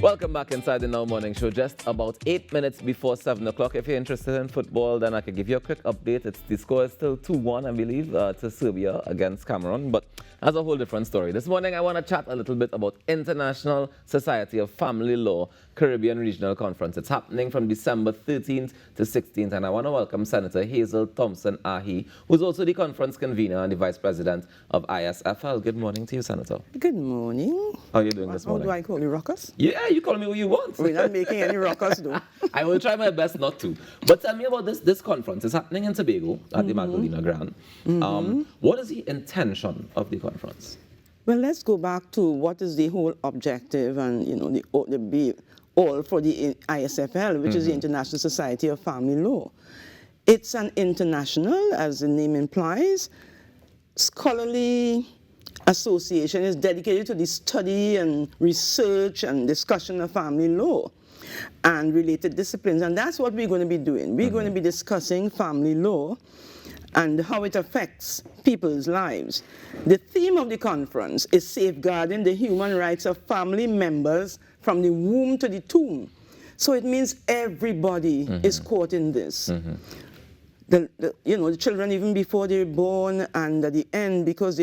Welcome back inside the Now Morning Show. Just about 8 minutes before 7 o'clock. If you're interested in football, then I can give you a quick update. The score is still 2-1, I believe, to Serbia against Cameroon. But that's a whole different story. This morning, I want to chat a little bit about International Society of Family Law Caribbean Regional Conference. It's happening from December 13th to 16th. And I want to welcome Senator Hazel Thompson Ahi, who's also the conference convener and the vice president of ISFL. Good morning to you, Senator. Good morning. How are you doing this morning? How do I call you, ruckus? Yeah, you call me what you want. We're not making any ruckus, though. I will try my best not to. But tell me about this conference. It's happening in Tobago at the Magdalena Grand. What is the intention of the conference? Well, let's go back to what is the whole objective and, the all for the ISFL, which is the International Society of Family Law. It's an international, as the name implies, scholarly association. Is dedicated to the study and research and discussion of family law and related disciplines. And that's what we're going to be doing. We're going to be discussing family law and how it affects people's lives. The theme of the conference is safeguarding the human rights of family members from the womb to the tomb. So it means everybody is caught in this. The children even before they're born and at the end, because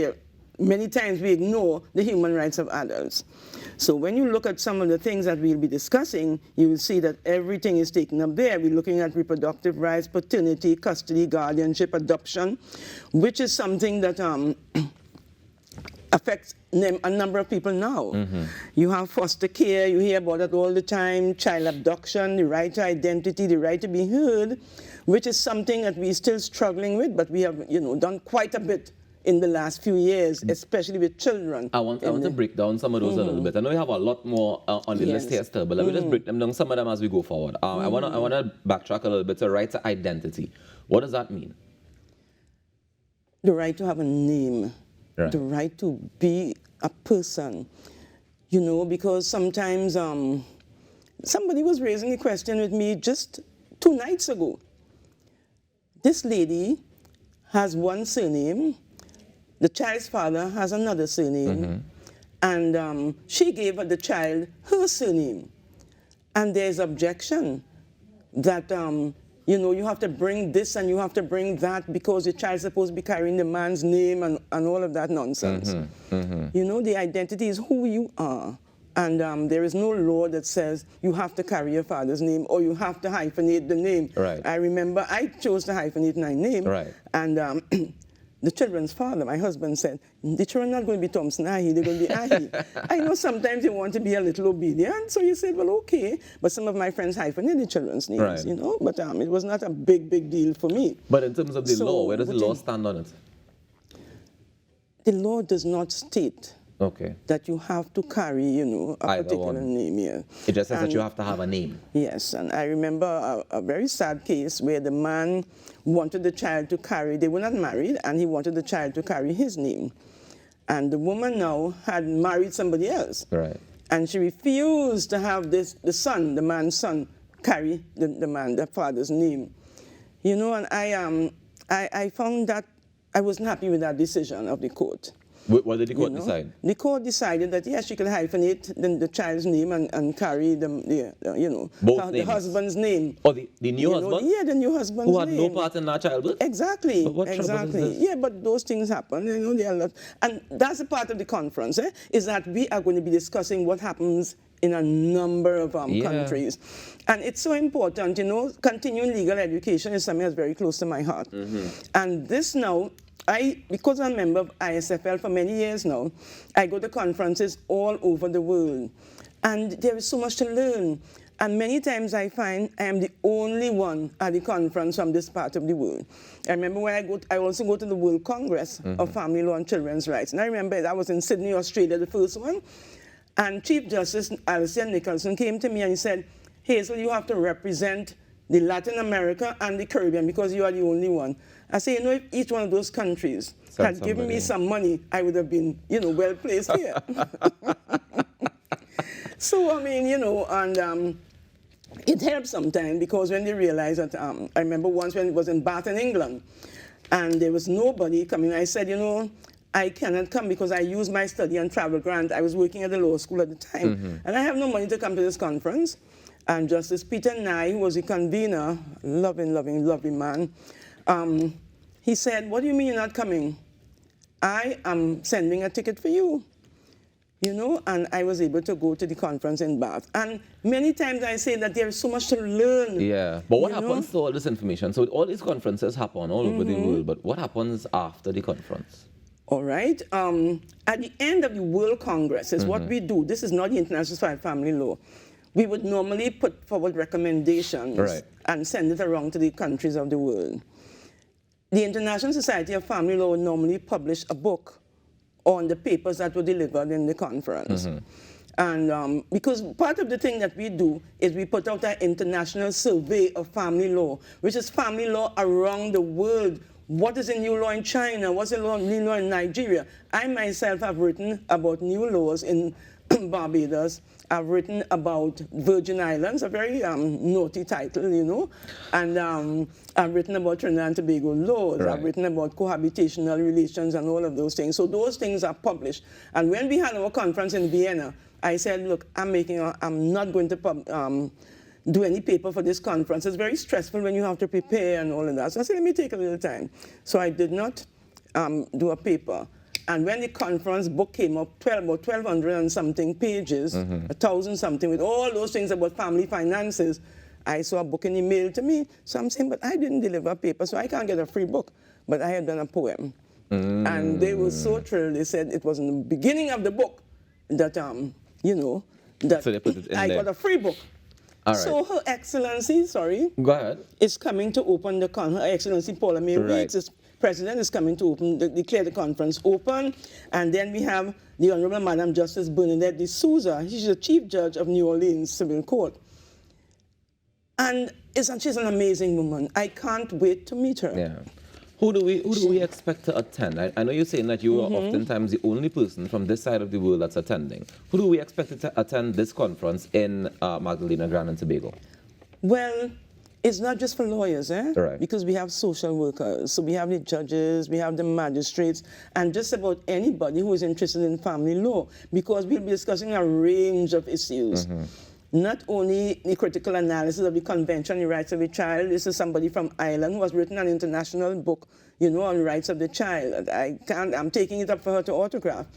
many times we ignore the human rights of adults. So when you look at some of the things that we'll be discussing, you will see that everything is taken up there. We're looking at reproductive rights, paternity, custody, guardianship, adoption, which is something that affects a number of people now. You have foster care, you hear about that all the time, child abduction, the right to identity, the right to be heard, which is something that we're still struggling with, but we have done quite a bit in the last few years, especially with children. I want to break down some of those a little bit. I know you have a lot more on the list here still, but let me just break them down, some of them as we go forward. I want to backtrack a little bit to right to identity. What does that mean? The right to have a name, the right to be a person, because sometimes somebody was raising a question with me just 2 nights ago. This lady has one surname, the child's father has another surname, and she gave the child her surname. And there's objection that, you have to bring this and you have to bring that because the child's supposed to be carrying the man's name and all of that nonsense. The identity is who you are. And there is no law that says you have to carry your father's name or you have to hyphenate the name. Right. I remember I chose to hyphenate my name. Right. And the children's father, my husband, said, the children are not going to be Thompson Ahi, they're going to be Ahi. I know sometimes you want to be a little obedient, so you said, well, okay. But some of my friends hyphenate the children's names, But it was not a big deal for me. But in terms of the law, where does the law stand on it? The law does not state that you have to carry, a particular name here. It just says that you have to have a name. Yes, and I remember a very sad case where the man wanted the child to carry, they were not married, and he wanted the child to carry his name. And the woman now had married somebody else. Right. And she refused to have the man's son, carry the father's name. And I found that I wasn't happy with that decision of the court. What did the court decide? The court decided that, yes, she could hyphenate the child's name and carry the husband's name. Oh, the new husband? Yeah, the new husband's name. Who had no part in that childbirth? Exactly. But what trouble is this? Yeah, but those things happen. They are not. And that's a part of the conference, is that we are going to be discussing what happens in a number of countries. And it's so important, continuing legal education is something that's very close to my heart. And this now, because I'm a member of ISFL for many years now, I go to conferences all over the world. And there is so much to learn. And many times I find I am the only one at the conference from this part of the world. I remember when I also go to the World Congress of Family Law and Children's Rights. And I remember I was in Sydney, Australia, the first one. And Chief Justice Alistair Nicholson came to me and he said, Hazel, you have to represent the Latin America and the Caribbean because you are the only one. I say, if each one of those countries had given me some money, I would have been, well placed here. So, and it helps sometimes because when they realize that, I remember once when it was in Bath in England, and there was nobody coming, I said, I cannot come because I use my study and travel grant. I was working at the law school at the time, and I have no money to come to this conference. And Justice Peter Nye, who was the convener, loving, lovely man, he said, "What do you mean you're not coming? I am sending a ticket for you." You know, and I was able to go to the conference in Bath. And many times I say that there is so much to learn. Yeah, but what happens to all this information? So all these conferences happen all over the world, but what happens after the conference? All right. At the end of the World Congress is what we do. This is not the International Society of Family Law. We would normally put forward recommendations and send it around to the countries of the world. The International Society of Family Law would normally publish a book on the papers that were delivered in the conference. And because part of the thing that we do is we put out an international survey of family law, which is family law around the world. What is the new law in China? What's the new law in Nigeria? I myself have written about new laws in Barbados. I've written about Virgin Islands, a very naughty title, you know. And I've written about Trinidad and Tobago laws. I've written about cohabitational relations and all of those things. So those things are published. And when we had our conference in Vienna, I said, look, I'm not going to do any paper for this conference. It's very stressful when you have to prepare and all of that. So I said, let me take a little time. So I did not do a paper. And when the conference book came up, about 1,200 and something pages, 1,000 something, with all those things about family finances, I saw a book in the mail to me. So I'm saying, but I didn't deliver a paper, so I can't get a free book. But I had done a poem. And they were so thrilled. They said it was in the beginning of the book that, you know, that so they put it in I there. got a free book. All right. So Her Excellency, Go ahead. is coming to open the conference. Her Excellency Paula May Weeks is President is coming to declare the conference open. And then we have the Honorable Madam Justice Bernadette de Souza. She's the Chief Judge of New Orleans Civil Court. And she's an amazing woman. I can't wait to meet her. Yeah. Who do we expect to attend? I know you're saying that you are oftentimes the only person from this side of the world that's attending. Who do we expect to attend this conference in Magdalena, Grenada and Tobago? Well, it's not just for lawyers, Right. Because we have social workers. So we have the judges, we have the magistrates, and just about anybody who is interested in family law, because we'll be discussing a range of issues. Not only the critical analysis of the Convention on the Rights of the Child. This is somebody from Ireland who has written an international book, you know, on rights of the child. I'm taking it up for her to autograph.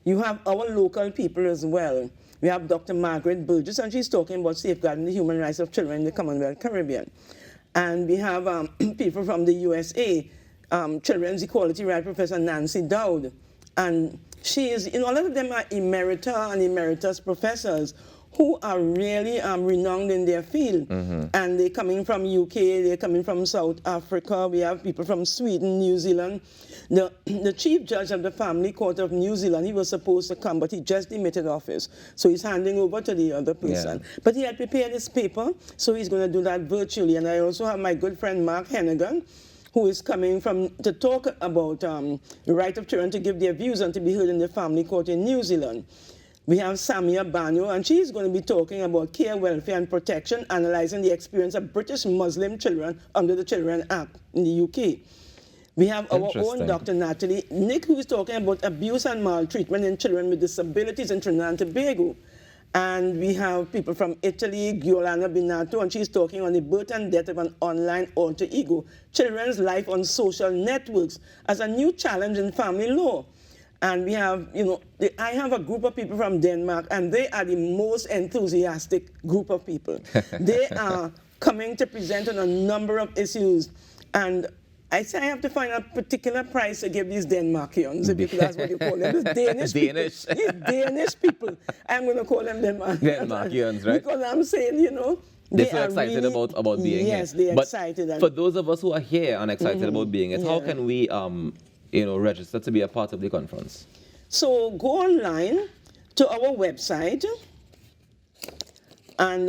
You have our local people as well. We have Dr. Margaret Burgess, and she's talking about safeguarding the human rights of children in the Commonwealth Caribbean. And we have people from the USA, Children's Equality Right Professor Nancy Dowd. And she is, you know, a lot of them are emerita and emeritus professors who are really renowned in their field. And they're coming from UK, they're coming from South Africa, we have people from Sweden, New Zealand. The Chief Judge of the Family Court of New Zealand, he was supposed to come, but he just demitted office. So he's handing over to the other person. Yeah. But he had prepared his paper, so he's going to do that virtually. And I also have my good friend Mark Hennigan, who is coming to talk about the right of children to give their views and to be heard in the family court in New Zealand. We have Samia Banyo, and she's going to be talking about care, welfare, and protection, analyzing the experience of British Muslim children under the Children Act in the UK. We have our own Dr. Natalie Nick, who is talking about abuse and maltreatment in children with disabilities in Trinidad and Tobago. And we have people from Italy, Giuliana Binato, and she's talking on the birth and death of an online alter ego, children's life on social networks as a new challenge in family law. And we have, you know, I have a group of people from Denmark, and they are the most enthusiastic group of people. They are coming to present on a number of issues. And I say I have to find a particular price to give these Denmarkians, if that's what you call them. These Danish people. These Danish people. I'm going to call them Denmarkians, right? Because I'm saying, you know, they're so excited really, about being here. Yes, they're excited. For those of us who are here and excited about being it, how can we register to be a part of the conference? So go online to our website, and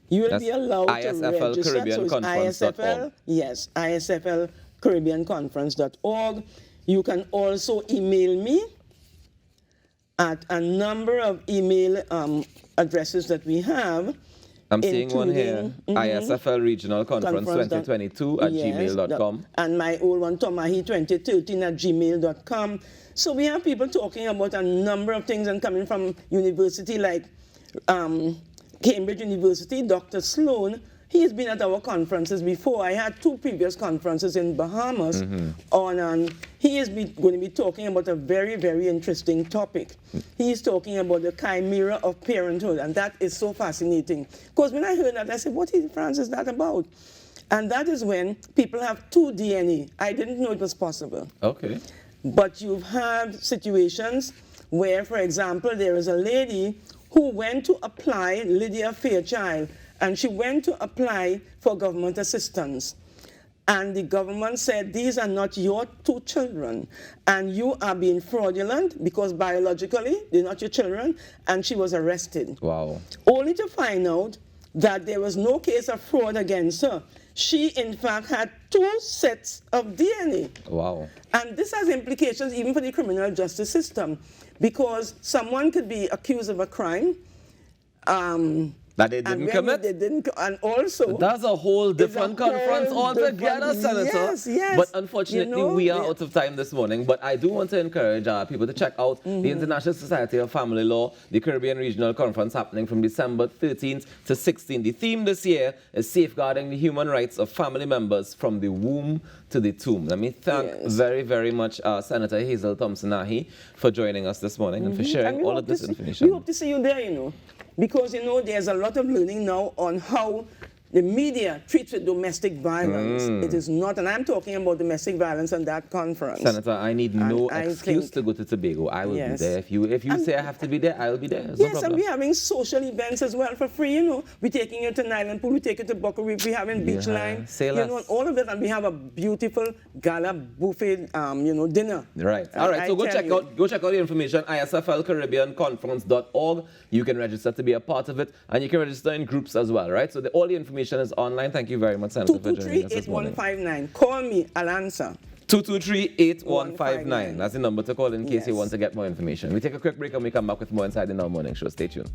you will be allowed to register. Caribbean so ISFL, yes, ISFL-CaribbeanConference.org. You can also email me at a number of email addresses that we have. I'm seeing one here. including, ISFL Regional Conference 2022 at gmail.com. And my old one, tomahi2013 at gmail.com. So we have people talking about a number of things and coming from university like Cambridge University, Dr. Sloan. He has been at our conferences before. I had 2 previous conferences in Bahamas he is going to be talking about a very, very interesting topic. He is talking about the chimera of parenthood, and that is so fascinating. Because when I heard that, I said, what in France is that about? And that is when people have 2 DNA. I didn't know it was possible. Okay. But you've had situations where, for example, there is a lady who went to apply, Lydia Fairchild, and she went to apply for government assistance. And the government said, these are not your 2 children, and you are being fraudulent because biologically they're not your children, and she was arrested. Wow. Only to find out that there was no case of fraud against her. She, in fact, had 2 sets of DNA. Wow. And this has implications even for the criminal justice system, because someone could be accused of a crime, that they didn't commit? They didn't, and also... That's a whole different conference altogether, Senator. Yes. But unfortunately, we are out of time this morning. But I do want to encourage people to check out the International Society of Family Law, the Caribbean Regional Conference happening from December 13th to 16th. The theme this year is safeguarding the human rights of family members from the womb to the tomb. Let me thank very, very much Senator Hazel Thompson-Nahi for joining us this morning and for sharing all of this information. We hope to see you there, because, there's a lot of learning now on how the media treats with domestic violence. It is not, and I'm talking about domestic violence on that conference. Senator, I need no excuse to go to Tobago. I will be there. If you say I have to be there, I'll be there. Yes, and we're having social events as well for free, We're taking you to Nyland Pool, we take you to Buckle Reef, we're having beach line, all of that, and we have a beautiful gala buffet, dinner. Right. All right, so go check out the information, isflcaribbeanconference.org. You can register to be a part of it, and you can register in groups as well, right? So all the information is online. Thank you very much, Senator, for joining us this morning. 223-8159. Call me, I'll answer. 223-8159. That's the number to call in case you want to get more information. We take a quick break and we come back with more inside the Now Morning Show. Stay tuned.